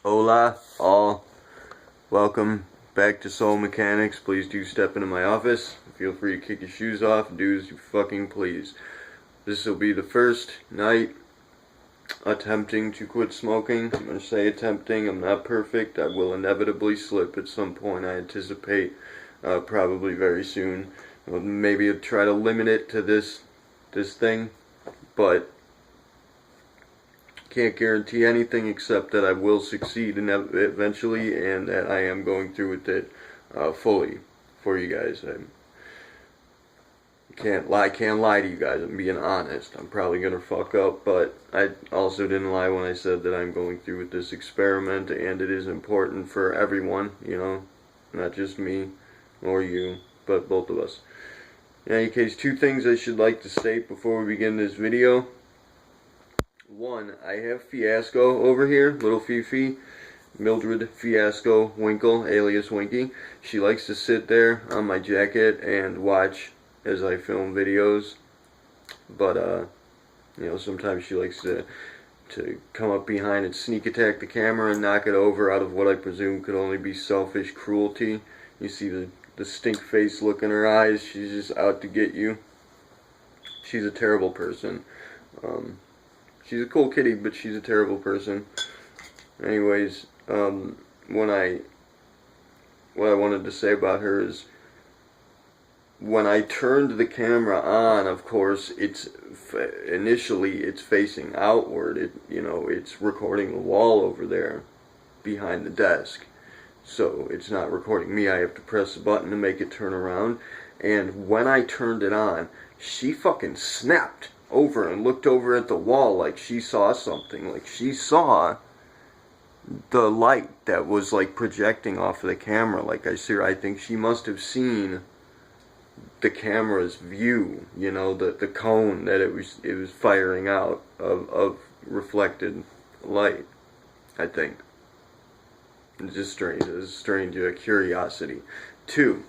Hola, all. Welcome back to Soul Mechanics. Please do step into my office. Feel free to kick your shoes off and do as you fucking please. This will be the first night attempting to quit smoking. I'm going to say attempting. I'm not perfect. I will inevitably slip at some point. I anticipate probably very soon. Maybe I'll try to limit it to this thing, but can't guarantee anything except that I will succeed eventually, and that I am going through with it fully for you guys. I can't lie to you guys. I'm being honest. I'm probably gonna fuck up, but I also didn't lie when I said that I'm going through with this experiment, and it is important for everyone, you know, not just me or you, but both of us. In any case, two things I should like to state before we begin this video. One, I have Fiasco over here, little Fifi, Mildred Fiasco Winkle, alias Winky. She likes to sit there on my jacket and watch as I film videos, but you know, sometimes she likes to come up behind and sneak attack the camera and knock it over out of what I presume could only be selfish cruelty. You see the stink face look in her eyes. She's just out to get you. She's a terrible person. She's a cool kitty, but she's a terrible person. Anyways, what I wanted to say about her is, when I turned the camera on, of course, initially it's facing outward. It's recording the wall over there behind the desk. So it's not recording me. I have to press a button to make it turn around. And when I turned it on, she fucking snapped over and looked over at the wall like she saw something. Like she saw the light that was like projecting off of the camera. Like I think she must have seen the camera's view, you know, the cone that it was firing out of reflected light, I think. It's just strange. It's a strange curiosity. Two,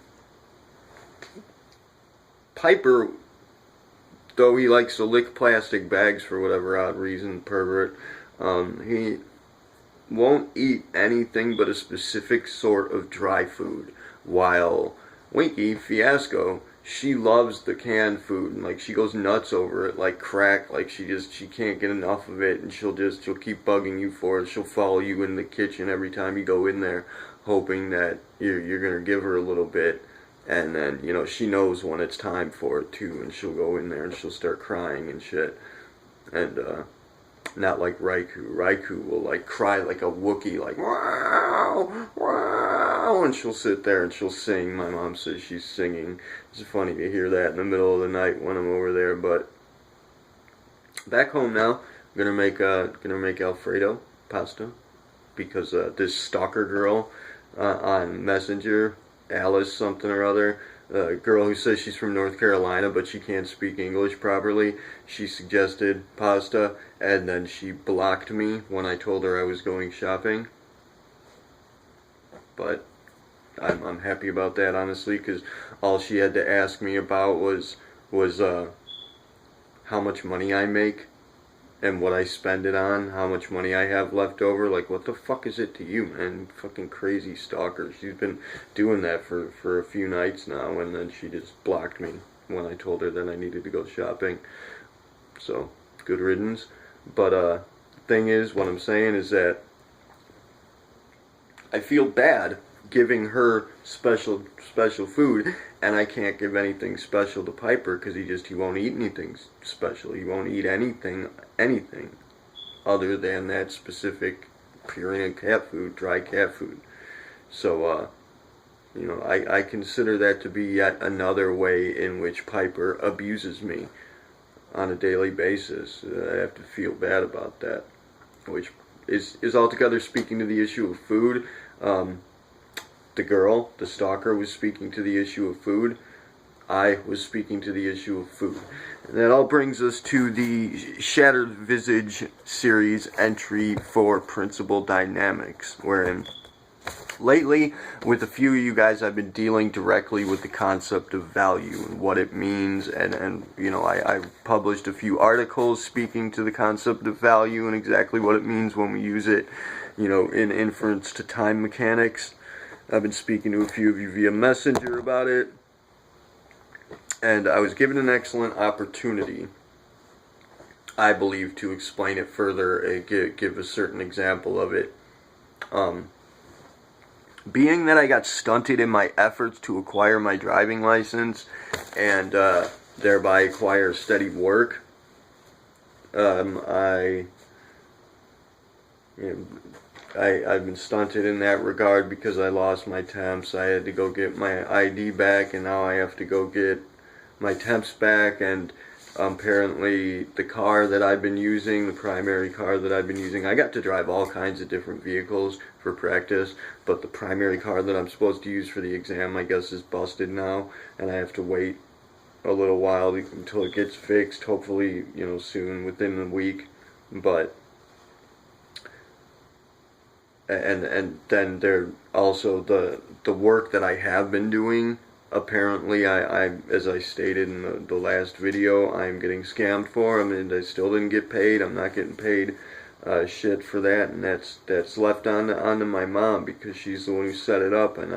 Piper, though he likes to lick plastic bags for whatever odd reason, pervert, he won't eat anything but a specific sort of dry food, while Winky, Fiasco, she loves the canned food, and like she goes nuts over it like crack. Like she can't get enough of it, and she'll keep bugging you for it. She'll follow you in the kitchen every time you go in there, hoping that you're gonna give her a little bit. And then, you know, she knows when it's time for it too, and she'll go in there and she'll start crying and shit. And not like Raikou. Raikou will like cry like a Wookiee, like wow, wow, and she'll sit there and she'll sing. My mom says she's singing. It's funny to hear that in the middle of the night when I'm over there. But back home now, I'm gonna make Alfredo pasta, because this stalker girl on Messenger, Alice something or other, a girl who says she's from North Carolina but she can't speak English properly, she suggested pasta, and then she blocked me when I told her I was going shopping. But I'm happy about that, honestly, because all she had to ask me about was how much money I make and what I spend it on, how much money I have left over. Like, what the fuck is it to you, man? Fucking crazy stalker. She's been doing that for a few nights now, and then she just blocked me when I told her that I needed to go shopping. So, good riddance. But, thing is, what I'm saying is that I feel bad giving her special food, and I can't give anything special to Piper because he won't eat anything special. He won't eat anything other than that specific Purina cat food, dry cat food. So you know, I consider that to be yet another way in which Piper abuses me on a daily basis. I have to feel bad about that, which is altogether speaking to the issue of food. The girl, the stalker, was speaking to the issue of food. I was speaking to the issue of food. And that all brings us to the Shattered Visage series entry for Principal Dynamics, wherein lately, with a few of you guys, I've been dealing directly with the concept of value and what it means, and you know, I published a few articles speaking to the concept of value and exactly what it means when we use it in inference to time mechanics. I've been speaking to a few of you via Messenger about it, and I was given an excellent opportunity, I believe, to explain it further, give a certain example of it. Being that I got stunted in my efforts to acquire my driving license and thereby acquire steady work, I've been stunted in that regard because I lost my temps. I had to go get my ID back, and now I have to go get my temps back, and apparently the car that I've been using, the primary car that I've been using, I got to drive all kinds of different vehicles for practice, but the primary car that I'm supposed to use for the exam, I guess, is busted now, and I have to wait a little while until it gets fixed, hopefully, soon, within a week. But and then there also the work that I have been doing. Apparently, I as I stated in the last video, I'm getting scammed for. I mean, I still didn't get paid. I'm not getting paid shit for that, and that's left onto my mom, because she's the one who set it up. And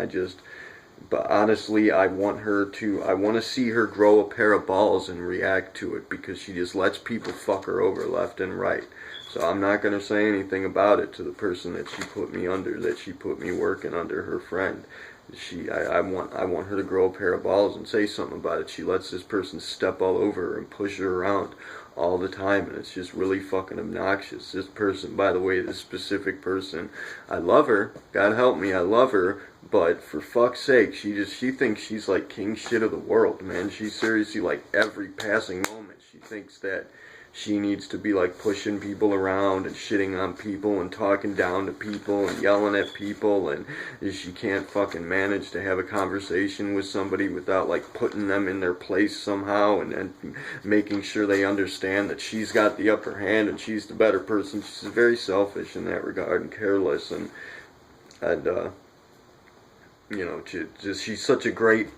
but honestly, I want to see her grow a pair of balls and react to it, because she just lets people fuck her over left and right. So I'm not going to say anything about it to the person that she put me under, that she put me working under, her friend. I want her to grow a pair of balls and say something about it. She lets this person step all over her and push her around all the time, and it's just really fucking obnoxious. This person, by the way, this specific person, I love her, God help me, I love her, but for fuck's sake, she thinks she's like king shit of the world, man. She seriously, like, every passing moment, she thinks that she needs to be like pushing people around and shitting on people and talking down to people and yelling at people, and she can't fucking manage to have a conversation with somebody without like putting them in their place somehow, and making sure they understand that she's got the upper hand and she's the better person. She's very selfish in that regard and careless, and she's such a great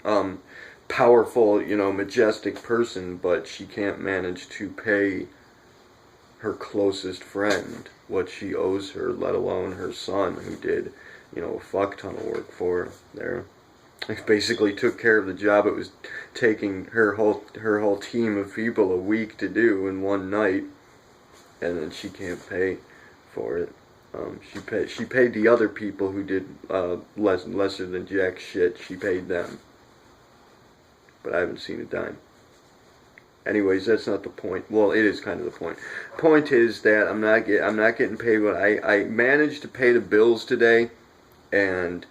powerful, majestic person, but she can't manage to pay her closest friend what she owes her, let alone her son, who did, a fuck ton of work for her there. He basically took care of the job it was taking her whole team of people a week to do in one night, and then she can't pay for it. She paid the other people who did lesser than jack shit. She paid them. But I haven't seen a dime. Anyways, that's not the point. Well, it is kind of the point. Point is that I'm not getting paid what I managed to pay the bills today, and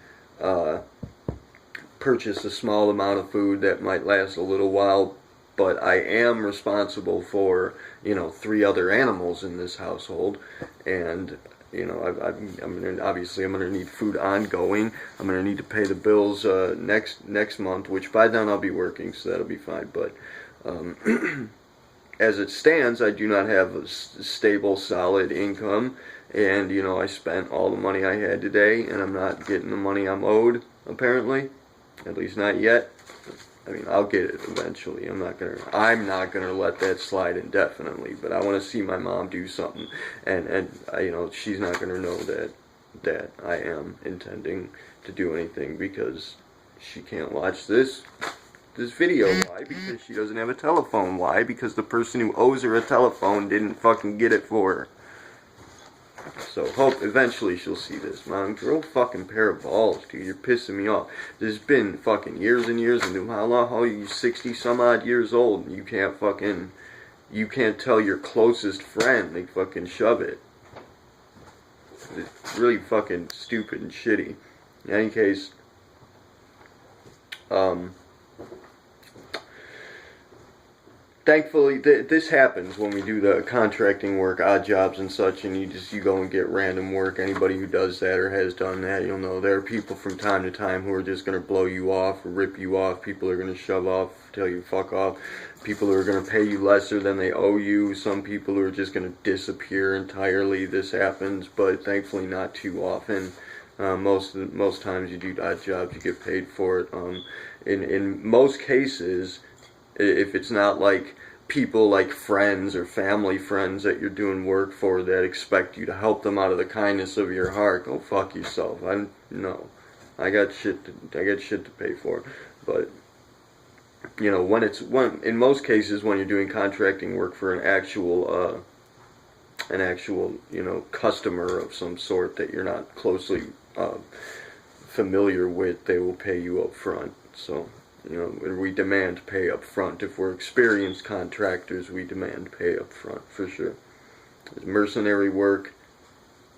purchase a small amount of food that might last a little while. But I am responsible for 3 other animals in this household, and I'm gonna need food ongoing. I'm gonna need to pay the bills next month, which by then I'll be working, so that'll be fine. But as it stands, I do not have a stable, solid income, and I spent all the money I had today, and I'm not getting the money I'm owed. Apparently, at least not yet. I mean, I'll get it eventually. I'm not gonna let that slide indefinitely. But I want to see my mom do something, and she's not gonna know that I am intending to do anything, because she can't watch this video. Why? Because she doesn't have a telephone. Why? Because the person who owes her a telephone didn't fucking get it for her. So hope eventually she'll see this. Mom, grow a fucking pair of balls, dude. You're pissing me off. There's been fucking years and years, and how are you 60 some odd years old, and you can't tell your closest friend, they fucking shove it. It's really fucking stupid and shitty. In any case, thankfully, this happens when we do the contracting work, odd jobs and such, and you go and get random work. Anybody who does that or has done that, you'll know there are people from time to time who are just going to blow you off or rip you off. People are going to shove off, tell you fuck off. People who are going to pay you lesser than they owe you. Some people who are just going to disappear entirely. This happens, but thankfully not too often. Most times you do odd jobs, you get paid for it. In most cases, if it's not like people like friends or family friends that you're doing work for that expect you to help them out of the kindness of your heart, go fuck yourself. No, I got shit to pay for. But you know, in most cases when you're doing contracting work for an actual you know, customer of some sort that you're not closely familiar with, they will pay you up front. So, you know, we demand pay up front. If we're experienced contractors, we demand pay up front, for sure. Mercenary work,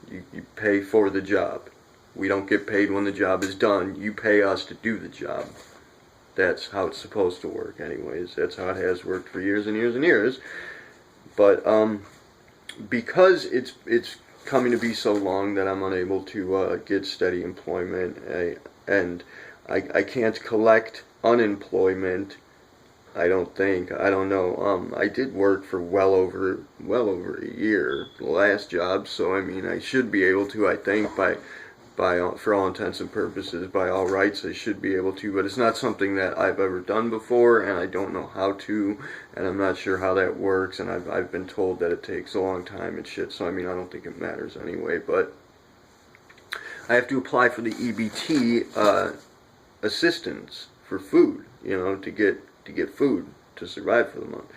you pay for the job. We don't get paid when the job is done. You pay us to do the job. That's how it's supposed to work anyways. That's how it has worked for years and years and years. But because it's coming to be so long that I'm unable to get steady employment, and I can't collect unemployment, I don't know. I did work for well over a year, the last job, so I mean I should be able to, I think, for all intents and purposes, by all rights, I should be able to, but it's not something that I've ever done before, and I don't know how to, and I'm not sure how that works, and I've been told that it takes a long time and shit, so I mean, I don't think it matters anyway, but I have to apply for the EBT assistance for food, you know, to get food to survive for the month,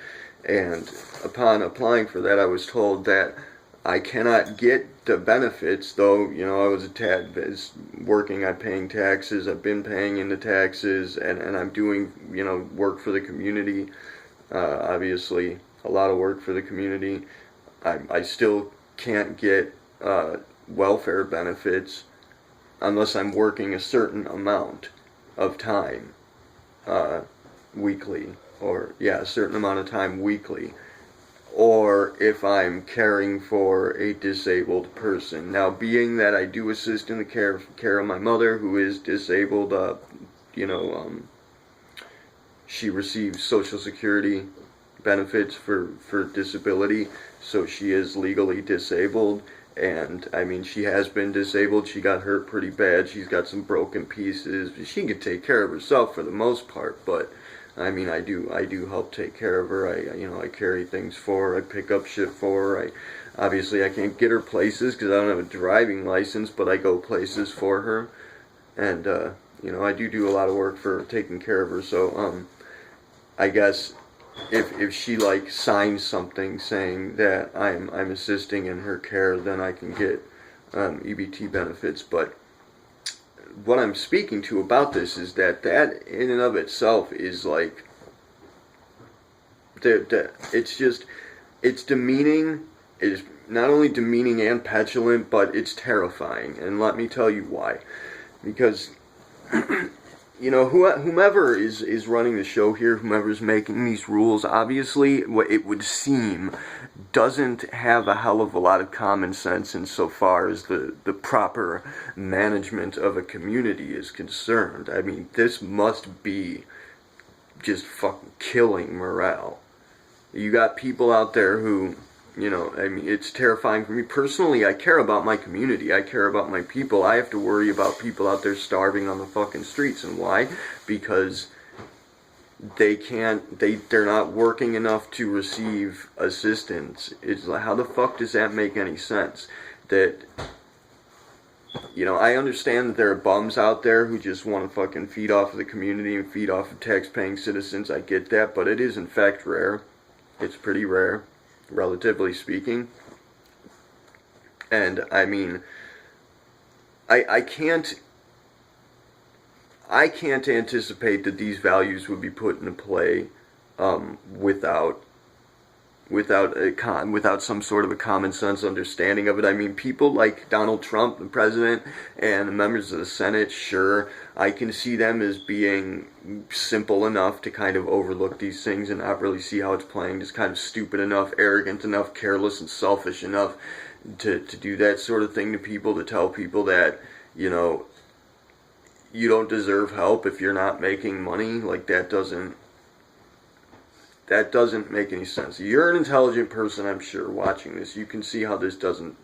and upon applying for that, I was told that I cannot get the benefits, though, you know, I was working on paying taxes, I've been paying into taxes, and I'm doing, you know, work for the community, obviously, a lot of work for the community. I still can't get welfare benefits unless I'm working a certain amount of time weekly, or, yeah, a certain amount of time weekly, or if I'm caring for a disabled person. Now, being that I do assist in the care of my mother, who is disabled, you know, she receives Social Security benefits for disability, so she is legally disabled, and, I mean, she has been disabled, she got hurt pretty bad, she's got some broken pieces, she can take care of herself for the most part, but I mean, I do help take care of her. I carry things for her. I pick up shit for her. Obviously I can't get her places because I don't have a driving license, but I go places for her. And, you know, I do a lot of work for taking care of her. So, I guess if she, like, signs something saying that I'm assisting in her care, then I can get, EBT benefits. But what I'm speaking to about this is that in and of itself is like, it's demeaning. It is not only demeaning and petulant, but it's terrifying. And let me tell you why. Because, you know, whomever is running the show here, whomever's making these rules, obviously, what it would seem, doesn't have a hell of a lot of common sense insofar as the proper management of a community is concerned. I mean, this must be just fucking killing morale. You got people out there who, you know, I mean, it's terrifying for me. Personally, I care about my community. I care about my people. I have to worry about people out there starving on the fucking streets. And why? Because they're not working enough to receive assistance. It's like, how the fuck does that make any sense? That, you know, I understand that there are bums out there who just want to fucking feed off of the community and feed off of tax-paying citizens. I get that, but it is in fact rare. It's pretty rare, relatively speaking. And, I mean, I can't anticipate that these values would be put into play without some sort of a common sense understanding of it. I mean, people like Donald Trump, the president, and the members of the Senate, sure, I can see them as being simple enough to kind of overlook these things and not really see how it's playing, just kind of stupid enough, arrogant enough, careless and selfish enough to do that sort of thing to people, to tell people that, you know, you don't deserve help if you're not making money. Like, that doesn't make any sense. You're an intelligent person, I'm sure, watching this. You can see how this doesn't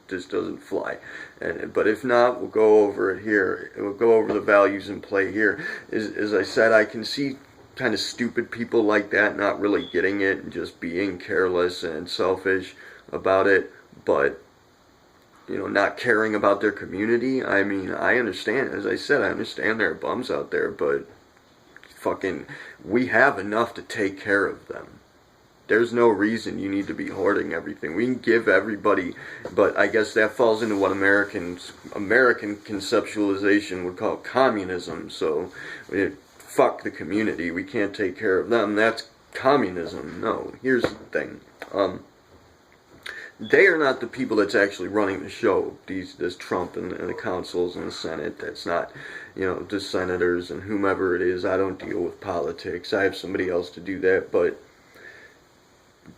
fly. But if not, we'll go over it here. We'll go over the values in play here. As I said, I can see kind of stupid people like that not really getting it and just being careless and selfish about it, but not caring about their community. I mean, I understand, as I said, I understand there are bums out there, but fucking, we have enough to take care of them. There's no reason you need to be hoarding everything. We can give everybody, but I guess that falls into what American conceptualization would call communism. So, fuck the community. We can't take care of them. That's communism. No, here's the thing. They are not the people that's actually running the show. This Trump and the councils and the Senate. That's not, the senators and whomever it is. I don't deal with politics. I have somebody else to do that. But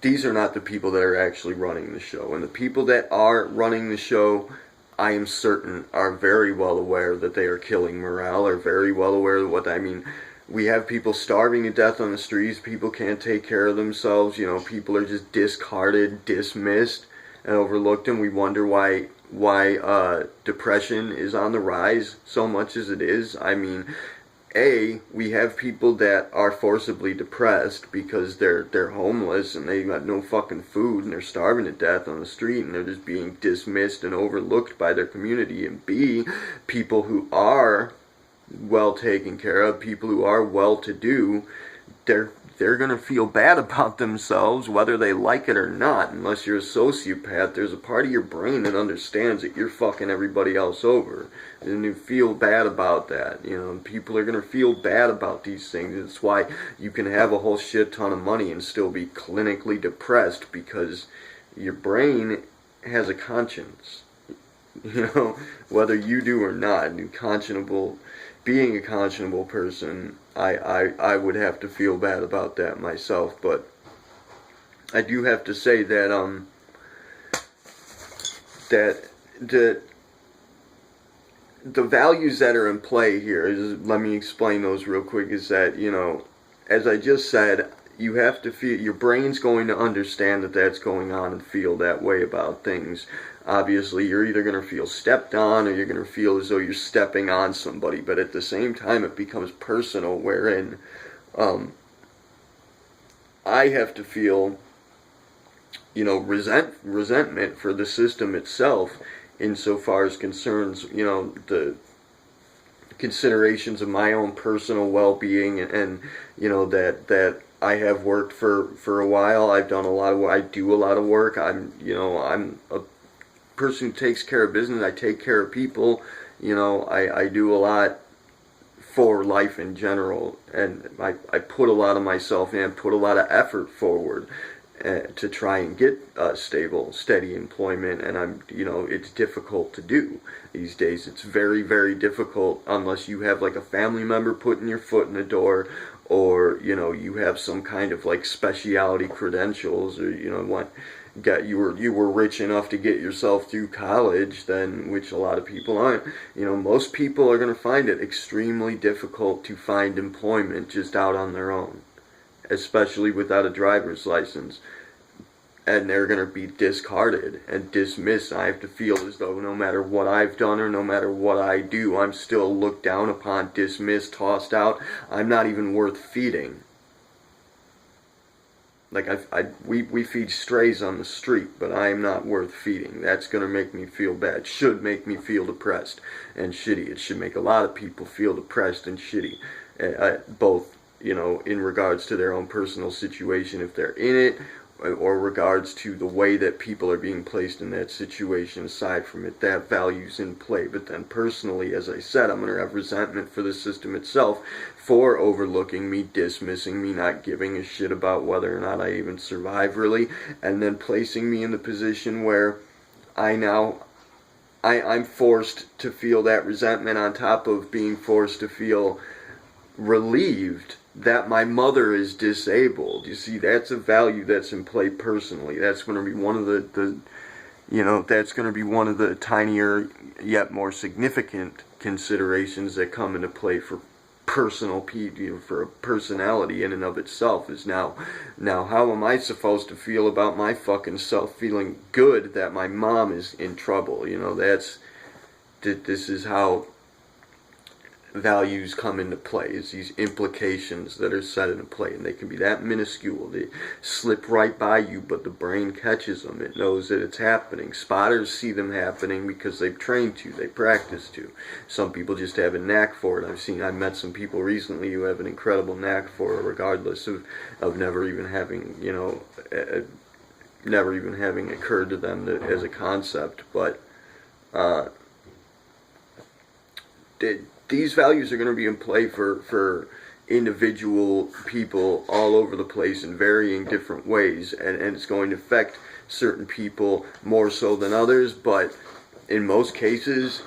these are not the people that are actually running the show. And the people that are running the show, I am certain, are very well aware that they are killing morale, are very well aware of what I mean. We have people starving to death on the streets. People can't take care of themselves. People are just discarded, dismissed, and overlooked. And we wonder why depression is on the rise so much as it is. I mean, we have people that are forcibly depressed because they're homeless and they got no fucking food and they're starving to death on the street and they're just being dismissed and overlooked by their community. And B, people who are well taken care of, people who are well to do, they're gonna feel bad about themselves whether they like it or not. Unless you're a sociopath, there's a part of your brain that understands that you're fucking everybody else over, and you feel bad about that. People are gonna feel bad about these things. It's why you can have a whole shit ton of money and still be clinically depressed, because your brain has a conscience. Whether you do or not. Being a conscionable person, I would have to feel bad about that myself. But I do have to say that the values that are in play here let me explain those real quick. Is that as I just said, you have to feel, your brain's going to understand that that's going on and feel that way about things. Obviously, you're either going to feel stepped on or you're going to feel as though you're stepping on somebody. But at the same time, it becomes personal, wherein I have to feel, resentment for the system itself, insofar as concerns, the considerations of my own personal well-being, and that I have worked for a while. I've done a lot of work. I do a lot of work. I'm a person who takes care of business. I take care of people. I do a lot for life in general, and I put a lot of myself in, put a lot of effort forward to try and get stable, steady employment. And it's difficult to do these days. It's very, very difficult unless you have like a family member putting your foot in the door, or you have some kind of like specialty credentials, or you were rich enough to get yourself through college, then, which a lot of people aren't. Most people are going to find it extremely difficult to find employment just out on their own, especially without a driver's license. And they're going to be discarded and dismissed. I have to feel as though no matter what I've done or no matter what I do, I'm still looked down upon, dismissed, tossed out. I'm not even worth feeding. Like, we feed strays on the street, but I am not worth feeding. That's going to make me feel bad. Should make me feel depressed and shitty. It should make a lot of people feel depressed and shitty. Both, in regards to their own personal situation, if they're in it, or regards to the way that people are being placed in that situation. Aside from it, that value's in play. But then personally, as I said, I'm going to have resentment for the system itself for overlooking me, dismissing me, not giving a shit about whether or not I even survive, really, and then placing me in the position where I'm forced to feel that resentment on top of being forced to feel relieved that my mother is disabled. You see, that's a value that's in play personally. That's going to be one of that's going to be one of the tinier yet more significant considerations that come into play for personal for a personality in and of itself. Is now how am I supposed to feel about my fucking self feeling good that my mom is in trouble? This is how values come into play, is these implications that are set into play, and they can be that minuscule. They slip right by you, but the brain catches them. It knows that it's happening. Spotters see them happening because they've trained to, they practice to. Some people just have a knack for it. I've met some people recently who have an incredible knack for it, regardless of never even having, never even having occurred to them as a concept. But these values are going to be in play for individual people all over the place in varying different ways, and it's going to affect certain people more so than others. But in most cases,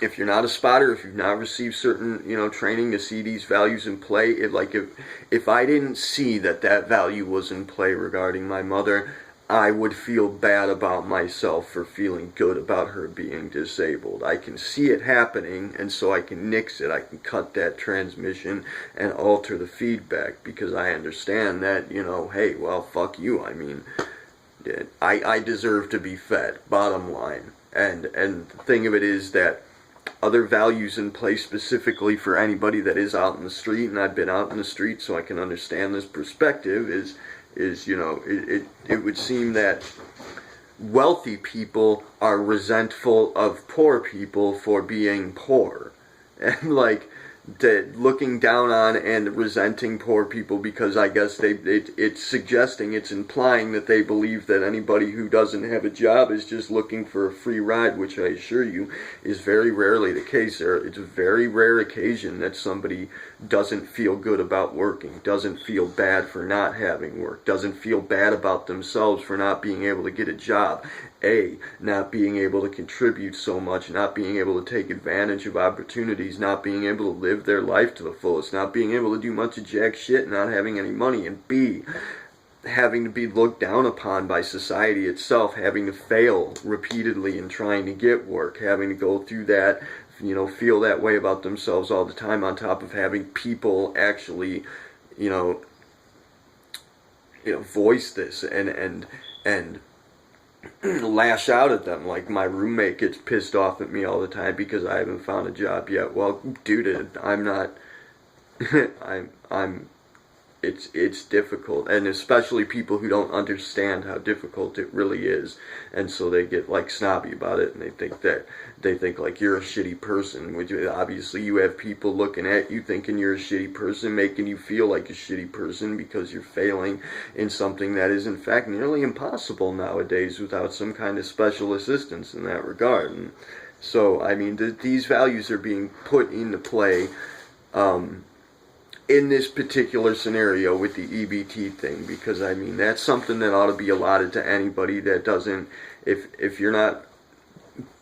if you're not a spotter, if you've not received certain training to see these values in play, if I didn't see that value was in play regarding my mother, I would feel bad about myself for feeling good about her being disabled. I can see it happening, and so I can nix it. I can cut that transmission and alter the feedback, because I understand that, hey, well, fuck you. I mean, I deserve to be fed, bottom line. And the thing of it is that other values in place specifically for anybody that is out in the street, and I've been out in the street so I can understand this perspective, is it would seem that wealthy people are resentful of poor people for being poor, and looking down on and resenting poor people because I guess it's suggesting, it's implying that they believe that anybody who doesn't have a job is just looking for a free ride, which I assure you is very rarely the case. It's a very rare occasion that somebody doesn't feel good about working, doesn't feel bad for not having work, doesn't feel bad about themselves for not being able to get a job. Not being able to contribute so much, not being able to take advantage of opportunities, not being able to live their life to the fullest, not being able to do much of jack shit, not having any money, and B, having to be looked down upon by society itself, having to fail repeatedly in trying to get work, having to go through that, feel that way about themselves all the time, on top of having people actually, voice this and lash out at them. Like, my roommate gets pissed off at me all the time because I haven't found a job yet. Well, dude, I'm not. It's difficult, and especially people who don't understand how difficult it really is, and so they get snobby about it, and they think like you're a shitty person, which obviously you have people looking at you thinking you're a shitty person, making you feel like a shitty person because you're failing in something that is in fact nearly impossible nowadays without some kind of special assistance in that regard. And so I mean, these values are being put into play in this particular scenario with the EBT thing, because I mean, that's something that ought to be allotted to anybody that doesn't, if you're not,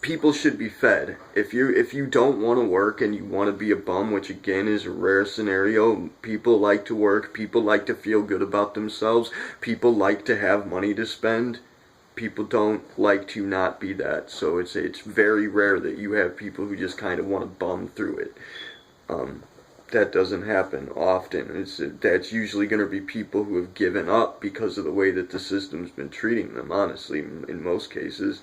people should be fed. If you don't want to work and you want to be a bum, which again is a rare scenario, people like to work, people like to feel good about themselves, people like to have money to spend, people don't like to not be that. So it's very rare that you have people who just kind of want to bum through it. That doesn't happen often. That's usually going to be people who have given up because of the way that the system's been treating them, honestly, in most cases.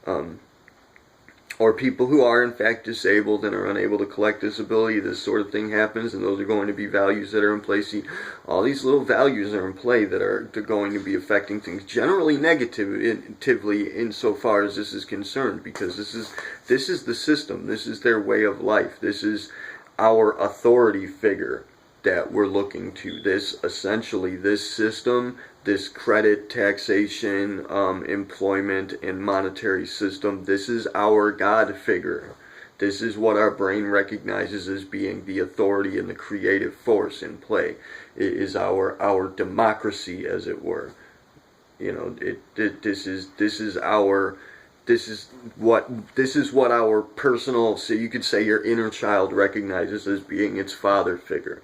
Or people who are in fact disabled and are unable to collect disability. This sort of thing happens, and those are going to be values that are in place. See, all these little values are in play that are going to be affecting things generally negatively insofar as this is concerned, because this is the system. This is their way of life. This is our authority figure that we're looking to. This system, this credit, taxation, employment, and monetary system, this is our God figure. This is what our brain recognizes as being the authority and the creative force in play. It is our democracy, as it were. This is what our personal, so you could say your inner child recognizes as being its father figure,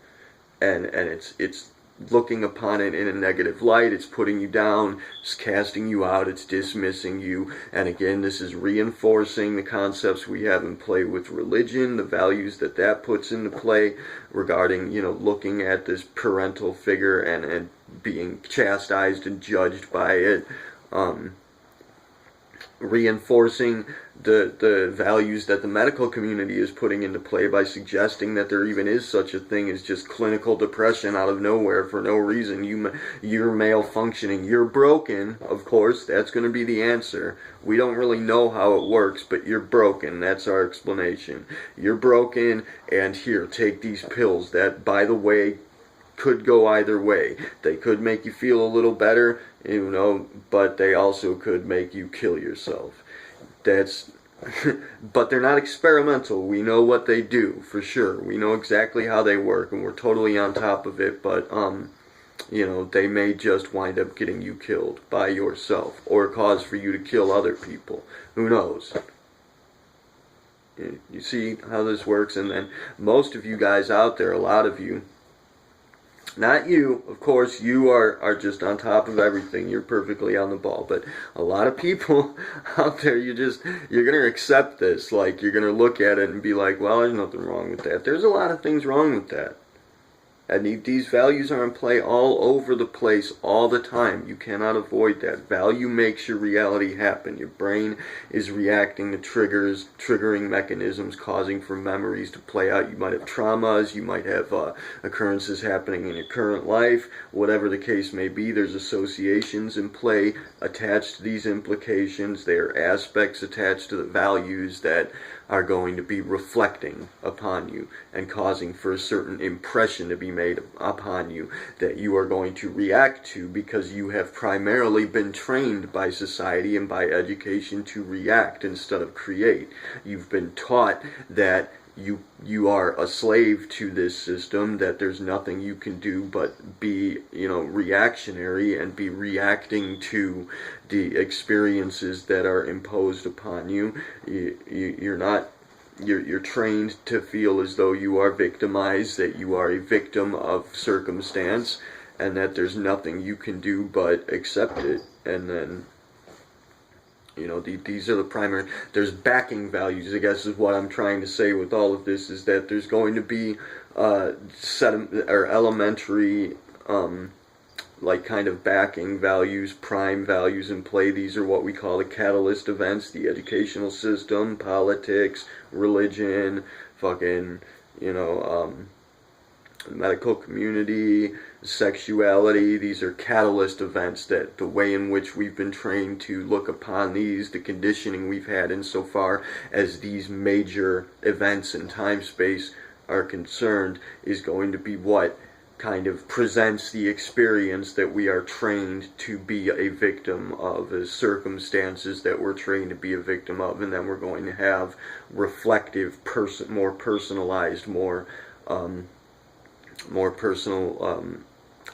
and it's looking upon it in a negative light. It's putting you down, it's casting you out, it's dismissing you. And again, this is reinforcing the concepts we have in play with religion, the values that puts into play regarding, looking at this parental figure and being chastised and judged by it. reinforcing the values that the medical community is putting into play by suggesting that there even is such a thing as just clinical depression out of nowhere for no reason. You're malfunctioning. You're broken, of course. That's going to be the answer. We don't really know how it works, but you're broken. That's our explanation. You're broken, and here, take these pills that, by the way, could go either way. They could make you feel a little better, but they also could make you kill yourself. But they're not experimental. We know what they do, for sure. We know exactly how they work, and we're totally on top of it, but, they may just wind up getting you killed by yourself, or cause for you to kill other people. Who knows? You see how this works? And then most of you guys out there, a lot of you, not you, of course, you are just on top of everything. You're perfectly on the ball. But a lot of people out there, you're going to accept this. Like, you're going to look at it and be like, well, there's nothing wrong with that. There's a lot of things wrong with that. And these values are in play all over the place all the time. You cannot avoid that. Value makes your reality happen. Your brain is reacting to triggering mechanisms, causing for memories to play out. You might have traumas. You might have occurrences happening in your current life. Whatever the case may be, there's associations in play attached to these implications. They are aspects attached to the values that are going to be reflecting upon you and causing for a certain impression to be made upon you that you are going to react to, because you have primarily been trained by society and by education to react instead of create. You've been taught that you are a slave to this system, that there's nothing you can do but be, reactionary and be reacting to the experiences that are imposed upon you. You're trained to feel as though you are victimized, that you are a victim of circumstance, and that there's nothing you can do but accept it. And then these are the primary, there's backing values, I guess is what I'm trying to say with all of this, is that there's going to be elementary kind of backing values, prime values in play. These are what we call the catalyst events: the educational system, politics, religion, medical community, sexuality. These are catalyst events, that the way in which we've been trained to look upon these, the conditioning we've had insofar as these major events in time space are concerned, is going to be what kind of presents the experience that we are trained to be a victim of, as circumstances that we're trained to be a victim of. And then we're going to have reflective, more personalized, more personal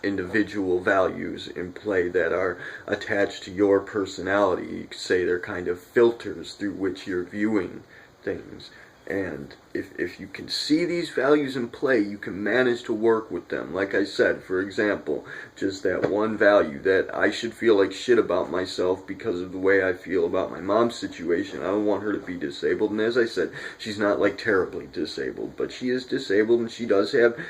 individual values in play that are attached to your personality. You could say they're kind of filters through which you're viewing things. And if you can see these values in play, you can manage to work with them. Like I said, for example, just that one value, that I should feel like shit about myself because of the way I feel about my mom's situation. I don't want her to be disabled. And as I said, she's not terribly disabled, but she is disabled, and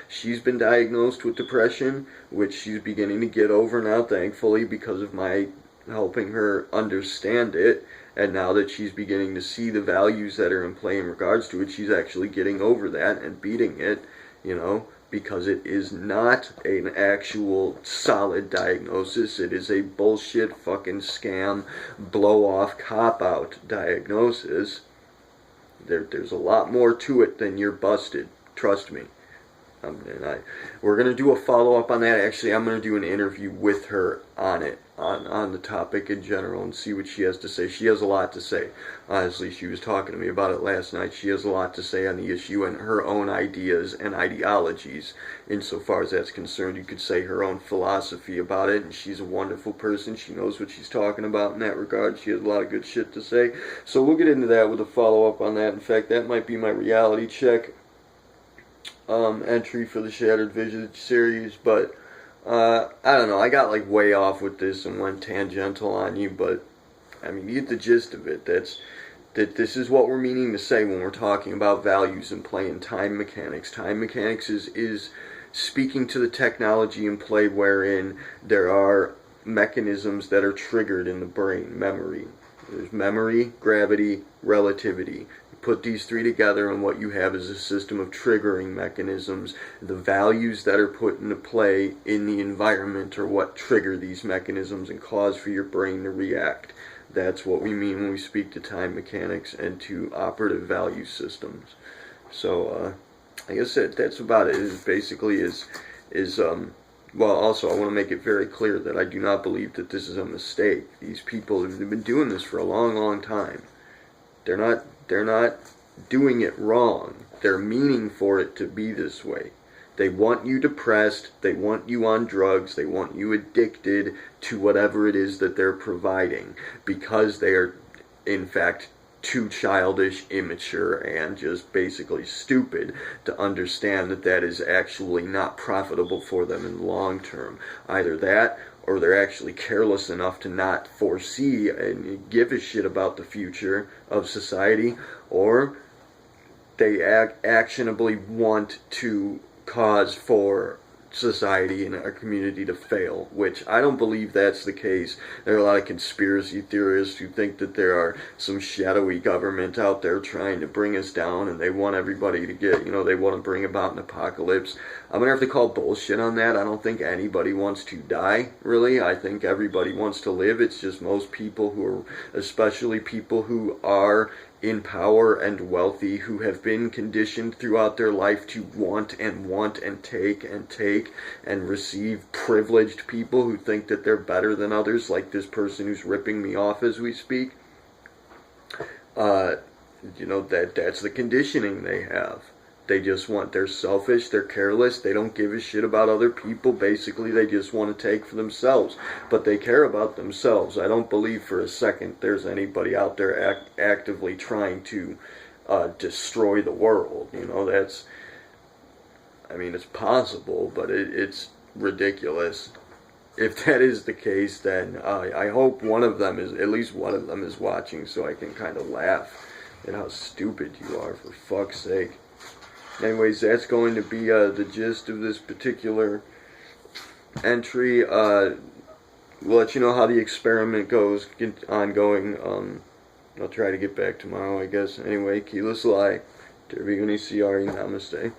she's been diagnosed with depression, which she's beginning to get over now, thankfully, because of my helping her understand it. And now that she's beginning to see the values that are in play in regards to it, she's actually getting over that and beating it, because it is not an actual solid diagnosis. It is a bullshit fucking scam, blow-off, cop-out diagnosis. There's a lot more to it than you're busted. Trust me. We're going to do a follow-up on that. Actually, I'm going to do an interview with her on it, on the topic in general, and see what she has to say. She has a lot to say. Honestly, she was talking to me about it last night. She has a lot to say on the issue and her own ideas and ideologies, insofar as that's concerned. You could say her own philosophy about it, and she's a wonderful person. She knows what she's talking about in that regard. She has a lot of good shit to say. So we'll get into that with a follow-up on that. In fact, that might be my reality check entry for the Shattered Visage series, but I don't know, I got way off with this and went tangential on you, but you get the gist of it. That this is what we're meaning to say when we're talking about values in play and time mechanics. Time mechanics is speaking to the technology in play wherein there are mechanisms that are triggered in the brain, memory, There's memory, gravity, relativity. You put these three together and what you have is a system of triggering mechanisms. The values that are put into play in the environment are what trigger these mechanisms and cause for your brain to react. That's what we mean when we speak to time mechanics and to operative value systems. So I guess that's about it. It basically is well, also, I want to make it very clear that I do not believe that this is a mistake. These people have been doing this for a long, long time. They're not doing it wrong. They're meaning for it to be this way. They want you depressed. They want you on drugs. They want you addicted to whatever it is that they're providing because they are, in fact, too childish, immature, and just basically stupid to understand that that is actually not profitable for them in the long term. Either that, or they're actually careless enough to not foresee and give a shit about the future of society, or they actionably want to cause for society and our community to fail, which I don't believe that's the case. There are a lot of conspiracy theorists who think that there are some shadowy government out there trying to bring us down, and they want everybody to get, they want to bring about an apocalypse. I'm going to have to call bullshit on that. I don't think anybody wants to die, really. I think everybody wants to live. It's just most people who are, especially people who are in power and wealthy, who have been conditioned throughout their life to want and take and receive, privileged people who think that they're better than others, like this person who's ripping me off as we speak. That's the conditioning they have. They just they're selfish, they're careless, they don't give a shit about other people. Basically, they just want to take for themselves. But they care about themselves. I don't believe for a second there's anybody out there actively trying to destroy the world. It's possible, but it's ridiculous. If that is the case, then I hope at least one of them is watching, so I can kind of laugh at how stupid you are, for fuck's sake. Anyways, that's going to be the gist of this particular entry. We'll let you know how the experiment goes, ongoing. I'll try to get back tomorrow, I guess. Anyway, Keyless Lie. Namaste.